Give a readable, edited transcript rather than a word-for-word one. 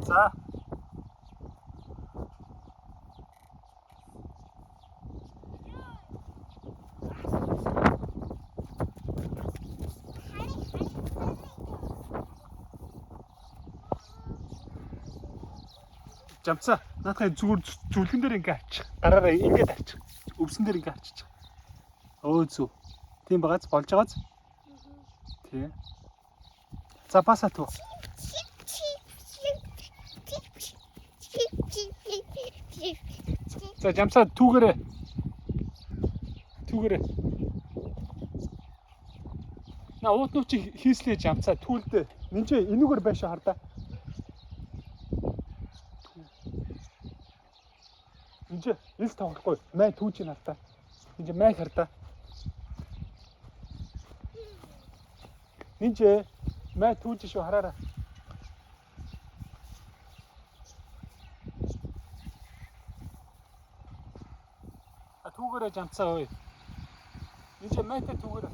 За. Жамцаа. Наадхай зүгээр зүлгэн дээр ингээ авчих. Гараараа ингээд авчих. Өвсөн дээр ингээ авчих. Өө зү. Тийм байгааз болж байгааз. Тий. За басаа туу. За жамцаа түүгээрээ. Түүгээрээ. На уут нууч хийслээ жамцаа түүлдээ. Нинчээ энүүгээр байшаа хардаа. Нинчээ ил тавахгүй. Май түүж ин хардаа. Нинчээ май хардаа. Нинчээ май түүж шүү хараараа. Түүгээрээ жамцаа ơi. Нинчээ майтай түүгээрээ.